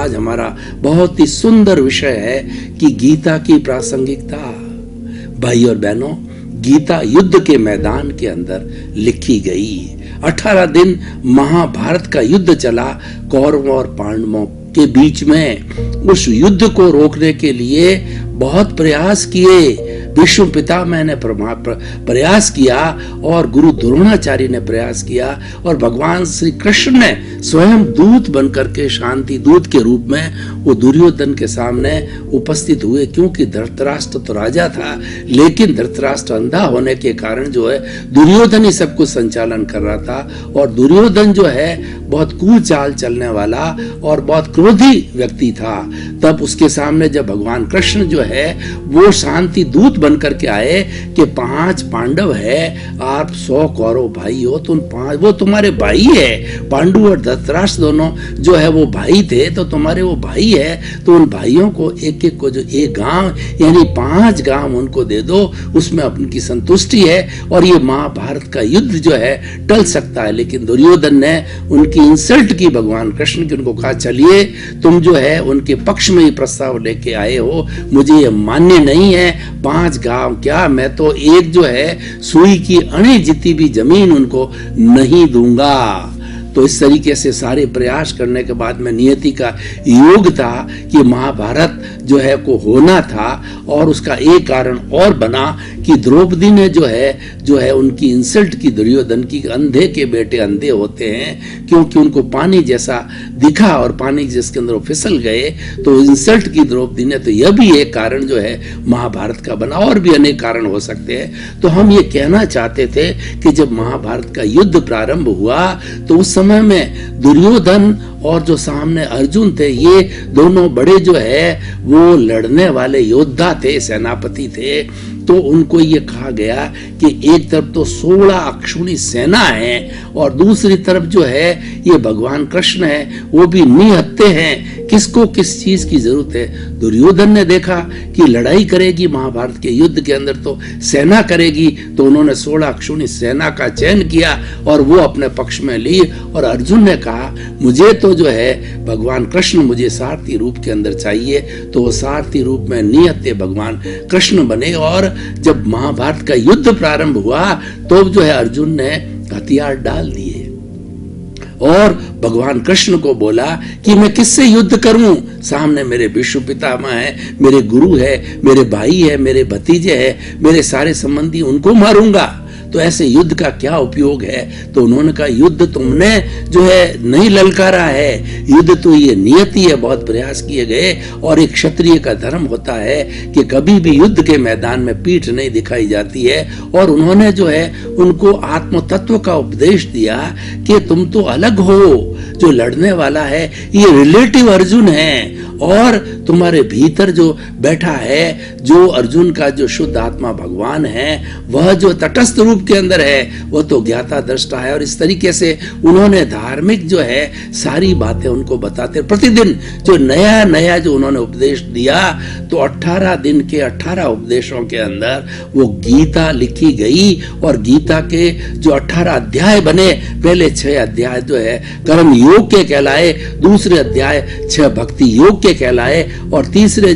आज हमारा बहुत ही सुंदर विषय है कि गीता की प्रासंगिकता। भाई और बहनों, गीता युद्ध के मैदान के अंदर लिखी गई। 18 दिन महाभारत का युद्ध चला कौरवों और पांडवों के बीच में। उस युद्ध को रोकने के लिए बहुत प्रयास किए। विष्णु पितामह ने प्रयास किया और गुरु द्रोणाचार्य ने प्रयास किया और भगवान श्री कृष्ण ने स्वयं दूत बनकर के, शांति दूत के रूप में वो दुर्योधन के सामने उपस्थित हुए। क्योंकि धृतराष्ट्र तो राजा था, लेकिन धृतराष्ट्र अंधा होने के कारण जो है दुर्योधन ही सब कुछ संचालन कर रहा था। और दुर्योधन जो है बहुत कूल चाल चलने वाला और बहुत क्रोधी व्यक्ति था। तब उसके सामने जब भगवान कृष्ण जो है वो शांति दूत बन करके आए कि 5 पांडव है, आप 100 कौरव भाई हो, तो 5 वो तुम्हारे भाई है। पांडु और धृतराष्ट्र दोनों जो है वो भाई थे, तो तुम्हारे वो भाई है, तो उन भाइयों को एक एक को जो एक गांव यानी 5 गांव उनको दे दो, उसमें उनकी संतुष्टि है और ये महाभारत का युद्ध जो है टल सकता है। लेकिन दुर्योधन ने उनकी इंसल्ट की भगवान कृष्ण की, उनको कहा चलिए तुम जो है उनके पक्ष में ही प्रस्ताव लेके आए हो, मुझे ये मान्य नहीं है। 5 गांव क्या, मैं तो एक जो है सुई की अणी जितनी भी जमीन उनको नहीं दूंगा। तो इस तरीके से सारे प्रयास करने के बाद में नियति का योग था कि महाभारत जो है को होना था। और उसका एक कारण और बना कि द्रौपदी ने जो है उनकी इंसल्ट की, दुर्योधन की। अंधे के बेटे अंधे होते हैं, क्योंकि उनको पानी जैसा दिखा और पानी जिसके अंदर वो फिसल गए, तो इंसल्ट की द्रौपदी ने। तो यह भी एक कारण जो है महाभारत का बना, और भी अनेक कारण हो सकते हैं। तो हम ये कहना चाहते थे कि जब महाभारत का युद्ध प्रारंभ हुआ तो उस समय में दुर्योधन और जो सामने अर्जुन थे, ये दोनों बड़े जो है वो लड़ने वाले योद्धा थे, सेनापति थे। तो उनको ये कहा गया कि एक तरफ तो 16 अक्षुणी सेना है और दूसरी तरफ जो है ये भगवान कृष्ण है, वो भी निहत्थे हैं। किसको किस चीज की जरूरत है? दुर्योधन ने देखा कि लड़ाई करेगी महाभारत के युद्ध के अंदर तो सेना करेगी, तो उन्होंने 16 अक्षुणी सेना का चयन किया और वो अपने पक्ष में ली। और अर्जुन ने कहा मुझे तो जो है भगवान कृष्ण मुझे सारथी रूप के अंदर चाहिए। तो वो सारथी रूप में निहत्थे भगवान कृष्ण बने। और जब महाभारत का युद्ध प्रारंभ हुआ तो जो है अर्जुन ने हथियार डाल दिए और भगवान कृष्ण को बोला कि मैं किससे युद्ध करूं? सामने मेरे विष्णु पितामह है, मेरे गुरु है, मेरे भाई है, मेरे भतीजे है, मेरे सारे संबंधी, उनको मारूंगा। तो ऐसे युद्ध का क्या उपयोग है? तो उन्होंने कहा युद्ध तुमने जो है नहीं ललकारा है, युद्ध तो ये नियति है। बहुत प्रयास किए गए और एक क्षत्रिय का धर्म होता है कि कभी भी युद्ध के मैदान में पीठ नहीं दिखाई जाती है। और उन्होंने जो है उनको आत्म तत्व का उपदेश दिया कि तुम तो अलग हो, जो लड़ने वाला है ये रिलेटिव अर्जुन है और तुम्हारे भीतर जो बैठा है, जो अर्जुन का जो शुद्ध आत्मा भगवान है, वह जो तटस्थ रूप के अंदर है वो तो ज्ञाता दृष्टा है। और इस तरीके से उन्होंने धार्मिक जो है सारी बातें उनको बताते, प्रतिदिन जो नया नया जो उन्होंने उपदेश दिया। तो 18 दिन के 18 उपदेशों के अंदर वो गीता लिखी गई। और गीता के जो 18 अध्याय बने, पहले 6 अध्याय जो है कर्म योग के कहलाए, दूसरे अध्याय 6 भक्ति योग के कहलाए और तीसरे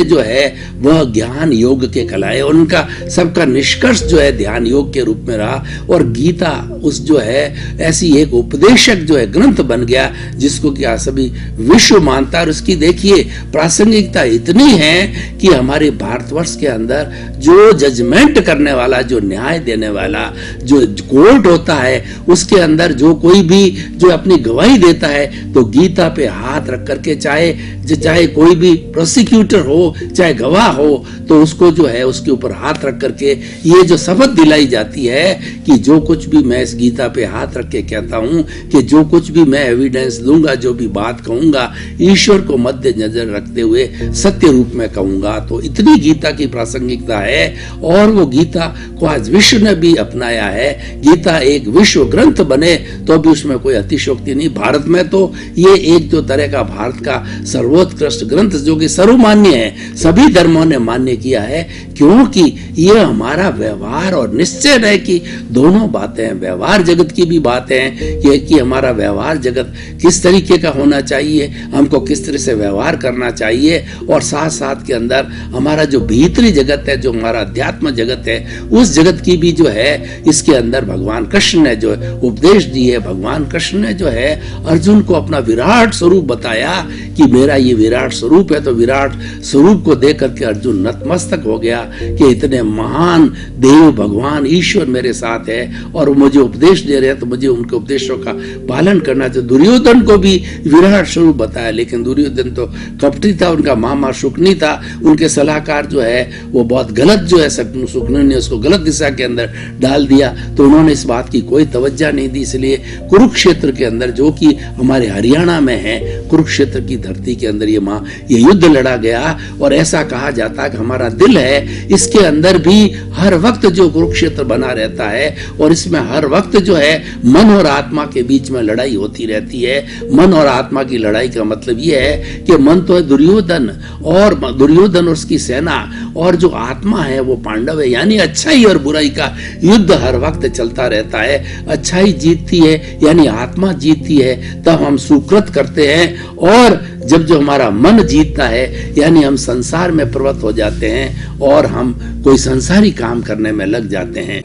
जो है वह ज्ञान योग के कहलाए। उनका सबका निष्कर्ष जो है ध्यान योग के रूप में रहा। और गीता उस जो है ऐसी एक उपदेशक जो है ग्रंथ बन गया जिसको क्या सभी विश्व मानता। और उसकी देखिए प्रासंगिकता इतनी है कि हमारे भारतवर्ष के अंदर जो जजमेंट करने वाला, जो न्याय देने वाला जो कोर्ट होता है, उसके अंदर जो कोई भी जो अपनी गवाही देता है तो गीता पे हाथ रख करके, चाहे कोई भी प्रोसिक्यूटर हो, चाहे गवाह हो, तो उसको जो है उसके ऊपर हाथ रख करके ये जो शपथ दिलाई जाती है कि जो कुछ भी मैं इस गीता पे हाथ रख के कहता हूं कि जो कुछ भी मैं एविडेंस दूंगा, जो भी बात कहूंगा, ईश्वर को मध्य नजर रखते हुए सत्य रूप में कहूंगा। तो इतनी गीता की प्रासंगिकता है और वो गीता को आज विश्व ने भी अपनाया है। गीता एक विश्व ग्रंथ बने तो भी उसमें कोई अतिशयोक्ति नहीं। भारत में तो ये एक जो तरह का भारत का सर्वोत्कृष्ट ग्रंथ जो कि सर्वमान्य है, सभी धर्मों ने मान्य किया है, क्योंकि ये हमारा व्यवहार और निश्चय रहे कि दोनों बातें, व्यवहार जगत की भी बातें हैं कि हमारा व्यवहार जगत किस तरीके का होना चाहिए, हमको किस तरह से व्यवहार करना चाहिए, और साथ साथ के अंदर हमारा जो भीतरी जगत है, जो हमारा अध्यात्म जगत है, उस जगत की भी जो है इसके अंदर भगवान कृष्ण ने जो उपदेश दिए, भगवान कृष्ण ने जो है अर्जुन को अपना विराट स्वरूप बताया कि मेरा ये विराट स्वरूप है। तो विराट स्वरूप को देख करके अर्जुन नतमस्तक हो गया कि इतने महान देव भगवान ईश्वर मेरे साथ है और मुझे उपदेश दे रहे हैं, तो मुझे उनके उपदेशों का पालन करना चाहिए। दुर्योधन को भी विराट स्वरूप बताया, लेकिन दुर्योधन तो कपटी था, उनका मामा शुकनी था, उनके सलाहकार जो है वो बहुत गलत जो है, शुकनी ने उसको गलत दिशा के अंदर डाल दिया, तो उन्होंने इस बात की कोई तवज्जो नहीं दी। इसलिए कुरुक्षेत्र के अंदर, जो कि हमारे हरियाणा में है, कुरुक्षेत्र की धरती के अंदर ये युद्ध लड़ा गया। और ऐसा कहा जाता है कि हमारा दिल है, इसके अंदर भी हर वक्त जो कुरुक्षेत्र बना रहता है, और इसमें हर वक्त जो है मन और आत्मा के बीच में लड़ाई होती रहती है। मन और आत्मा की लड़ाई का मतलब ये है कि मन तो है दुर्योधन और उसकी सेना, और जो आत्मा है वो पांडव है। यानी अच्छाई और बुराई का युद्ध हर वक्त चलता रहता है। अच्छाई जीतती है, यानी आत्मा जीतती है, तब हम सुकृत करते हैं, और जब जो हमारा मन जीतता है, यानी हम संसार में प्रवृत्त हो जाते हैं और हम कोई संसारी काम करने में लग जाते हैं।